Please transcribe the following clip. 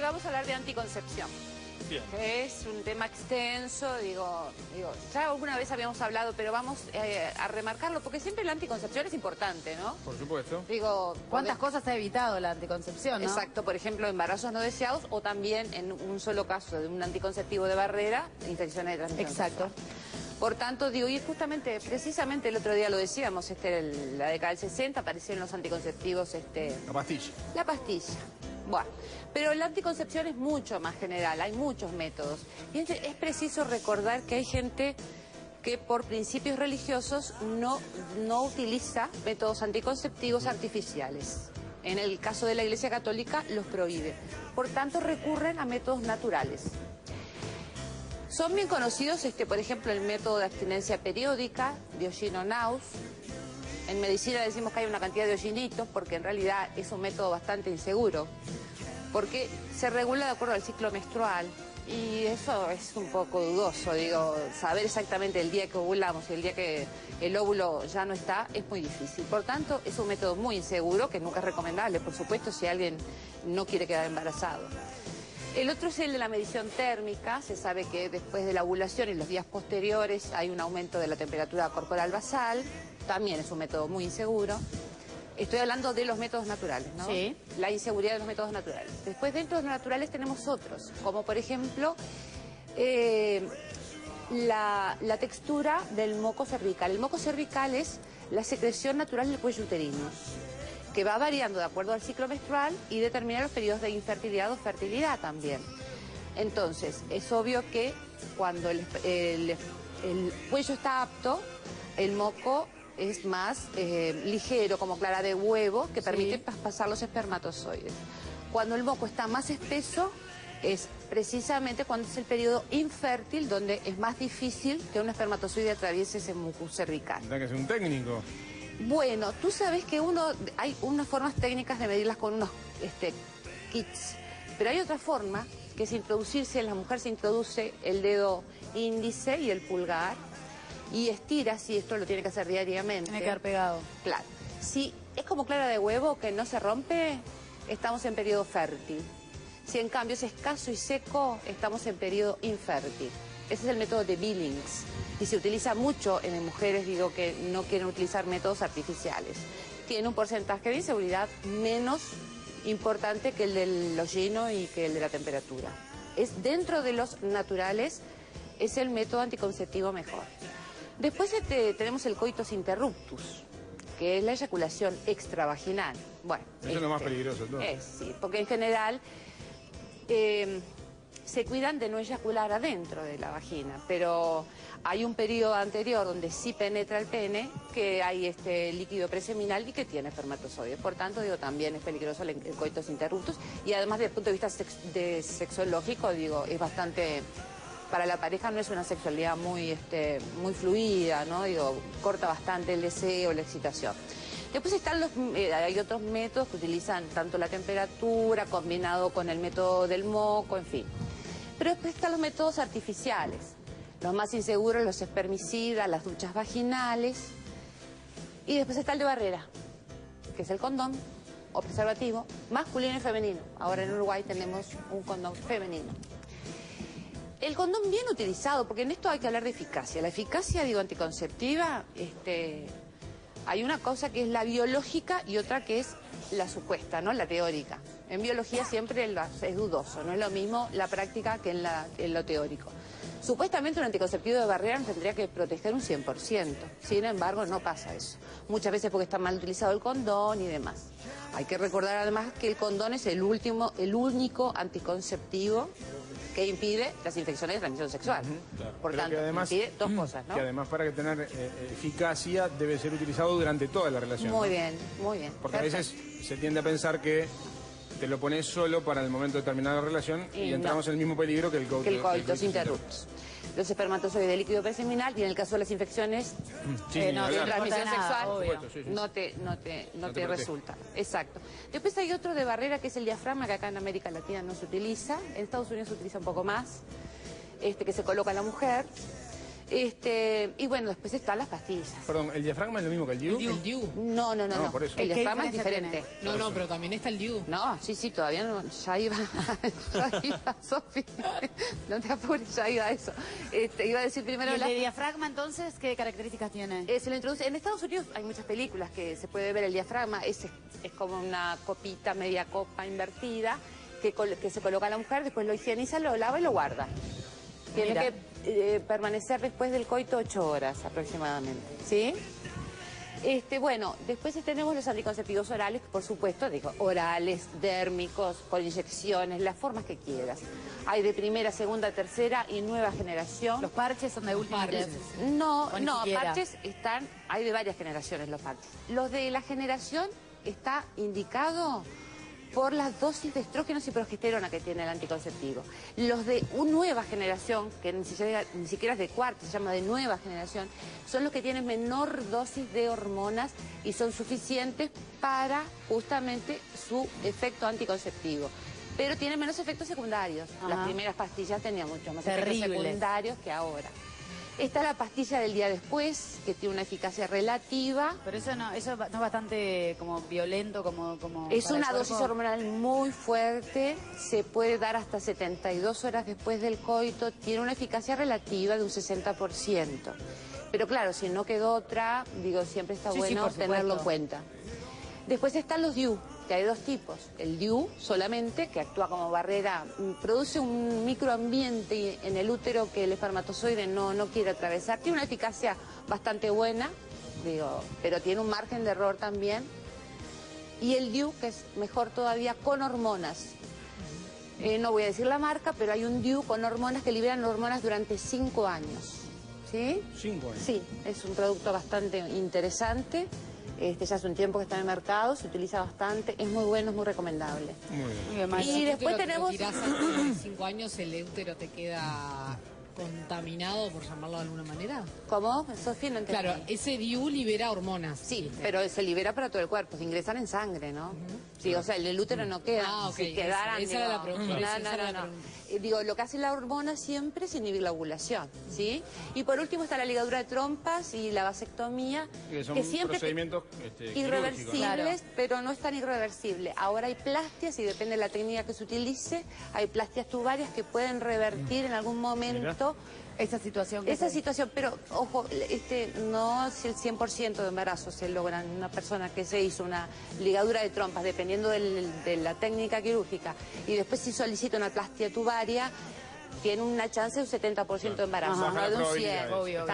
vamos a hablar de anticoncepción. Bien. Es un tema extenso, ya alguna vez habíamos hablado, pero vamos a remarcarlo, porque siempre la anticoncepción es importante, ¿no? Por supuesto. ¿Cuántas cosas ha evitado la anticoncepción, no? Exacto, por ejemplo, embarazos no deseados o también en un solo caso de un anticonceptivo de barrera, infecciones de transmisión Exacto. sexual. Por tanto, y justamente, precisamente el otro día lo decíamos, la década del 60 aparecieron los anticonceptivos, La pastilla. La pastilla. Bueno, pero la anticoncepción es mucho más general, hay muchos métodos. Y es preciso recordar que hay gente que por principios religiosos no utiliza métodos anticonceptivos artificiales. En el caso de la Iglesia Católica los prohíbe. Por tanto, recurren a métodos naturales. Son bien conocidos, por ejemplo, el método de abstinencia periódica, Diogino Naus. En medicina decimos que hay una cantidad de hollinitos porque en realidad es un método bastante inseguro, porque se regula de acuerdo al ciclo menstrual y eso es un poco dudoso, saber exactamente el día que ovulamos y el día que el óvulo ya no está es muy difícil. Por tanto, es un método muy inseguro que nunca es recomendable, por supuesto, si alguien no quiere quedar embarazado. El otro es el de la medición térmica. Se sabe que después de la ovulación y los días posteriores hay un aumento de la temperatura corporal basal. También es un método muy inseguro. Estoy hablando de los métodos naturales, ¿no? Sí. La inseguridad de los métodos naturales. Después, dentro de los naturales tenemos otros, como por ejemplo la textura del moco cervical. El moco cervical es la secreción natural del cuello uterino, que va variando de acuerdo al ciclo menstrual y determina los periodos de infertilidad o fertilidad también. Entonces, es obvio que cuando el cuello está apto, el moco es más ligero, como clara de huevo, que permite pasar los espermatozoides. Cuando el moco está más espeso, es precisamente cuando es el periodo infértil, donde es más difícil que un espermatozoide atraviese ese mucus cervical. Tendrá que ser un técnico. Bueno, tú sabes que hay unas formas técnicas de medirlas con unos kits, pero hay otra forma, que es introducirse, en la mujer se introduce el dedo índice y el pulgar, y estira, si esto lo tiene que hacer diariamente. Tiene que quedar pegado. Claro. Si es como clara de huevo, que no se rompe, estamos en periodo fértil. Si en cambio es escaso y seco, estamos en periodo infértil. Ese es el método de Billings. Y se utiliza mucho en mujeres, que no quieren utilizar métodos artificiales. Tiene un porcentaje de inseguridad menos importante que el del hollino y que el de la temperatura. Es dentro de los naturales, es el método anticonceptivo mejor. Después tenemos el coitus interruptus, que es la eyaculación extravaginal. Bueno, eso es lo más peligroso, ¿no? Sí, porque en general se cuidan de no eyacular adentro de la vagina, pero hay un periodo anterior donde sí penetra el pene, que hay líquido preseminal y que tiene espermatozoides. Por tanto, también es peligroso el coitus interruptus, y además desde el punto de vista sexológico, es bastante... Para la pareja no es una sexualidad muy fluida, ¿no? Corta bastante el deseo, la excitación. Después hay otros métodos que utilizan tanto la temperatura, combinado con el método del moco, en fin. Pero después están los métodos artificiales. Los más inseguros, los espermicidas, las duchas vaginales. Y después está el de barrera, que es el condón o preservativo, masculino y femenino. Ahora en Uruguay tenemos un condón femenino. El condón bien utilizado, porque en esto hay que hablar de eficacia. La eficacia, anticonceptiva, hay una cosa que es la biológica y otra que es la supuesta, ¿no? La teórica. En biología siempre es dudoso, no es lo mismo la práctica que en lo teórico. Supuestamente un anticonceptivo de barrera nos tendría que proteger un 100%. Sin embargo, no pasa eso. Muchas veces porque está mal utilizado el condón y demás. Hay que recordar además que el condón es el único anticonceptivo que impide las infecciones de transmisión sexual. Claro. Por Pero tanto, además, impide dos cosas, ¿no? Que además para tener eficacia debe ser utilizado durante toda la relación. Muy ¿no? bien, muy bien. Porque Perfecto. a veces se tiende a pensar que te lo pones solo para el momento de terminar la relación y entramos en el mismo peligro que el coitus interruptus. Los espermatozoides de líquido preseminal, y en el caso de las infecciones de transmisión sexual, no te resulta. Exacto. Después hay otro de barrera que es el diafragma, que acá en América Latina no se utiliza. En Estados Unidos se utiliza un poco más, que se coloca en la mujer. Y bueno, después están las pastillas. Perdón, ¿el diafragma es lo mismo que el DIU? El DIU. No. Por eso. El diafragma es diferente. No, pero también está el DIU. No, sí, todavía no, ya iba, Sofi, no te apures, ya iba a eso. Iba a decir primero... ¿Y el de diafragma, entonces, qué características tiene? Se lo introduce. En Estados Unidos hay muchas películas que se puede ver el diafragma, es como una copita, media copa invertida, que se coloca a la mujer, después lo higieniza, lo lava y lo guarda. Tiene que permanecer después del coito 8 horas aproximadamente, ¿sí? Bueno, después tenemos los anticonceptivos orales, por supuesto, orales, dérmicos, con inyecciones, las formas que quieras. Hay de primera, segunda, tercera y nueva generación. ¿Los parches son de última generación? No, parches hay de varias generaciones los parches. Los de la generación está indicado por las dosis de estrógenos y progesterona que tiene el anticonceptivo. Los de una nueva generación, que ni siquiera es de cuarta, se llama de nueva generación, son los que tienen menor dosis de hormonas y son suficientes para justamente su efecto anticonceptivo. Pero tienen menos efectos secundarios. Las primeras pastillas tenían muchos más efectos secundarios que ahora. Está la pastilla del día después, que tiene una eficacia relativa. Pero eso no es bastante como violento, como es una dosis hormonal muy fuerte, se puede dar hasta 72 horas después del coito, tiene una eficacia relativa de un 60%. Pero claro, si no quedó otra, siempre está bueno tenerlo en cuenta. Después están los DIU, que hay dos tipos. El DIU solamente, que actúa como barrera, produce un microambiente en el útero que el espermatozoide no quiere atravesar. Tiene una eficacia bastante buena, pero tiene un margen de error también. Y el DIU, que es mejor todavía, con hormonas. No voy a decir la marca, pero hay un DIU con hormonas que liberan hormonas durante 5 años. ¿Sí? 5 años. Sí, es un producto bastante interesante. Ya hace un tiempo que está en el mercado, se utiliza bastante, es muy bueno, es muy recomendable. Muy bien. Y después tenemos... Si tirás antes de 5 años, el útero te queda contaminado, por llamarlo de alguna manera. ¿Cómo? Sofía, no entendí. Claro, ese DIU libera hormonas. Sí, pero se libera para todo el cuerpo, se ingresan en sangre, ¿no? Sí, o sea, el útero no queda. Si quedaran, esa era la pregunta. No. Lo que hace la hormona siempre es inhibir la ovulación, ¿sí? Y por último está la ligadura de trompas y la vasectomía, que son siempre procedimientos irreversibles, pero no es tan irreversible. Ahora hay plastias, y depende de la técnica que se utilice, hay plastias tubarias que pueden revertir en algún momento esa situación. Pero ojo, no si el 100% de embarazo se logra en una persona que se hizo una ligadura de trompas, dependiendo de la técnica quirúrgica, y después si solicita una plastia tubaria, tiene una chance de un 70% de embarazo, no de un 100%. Obvio.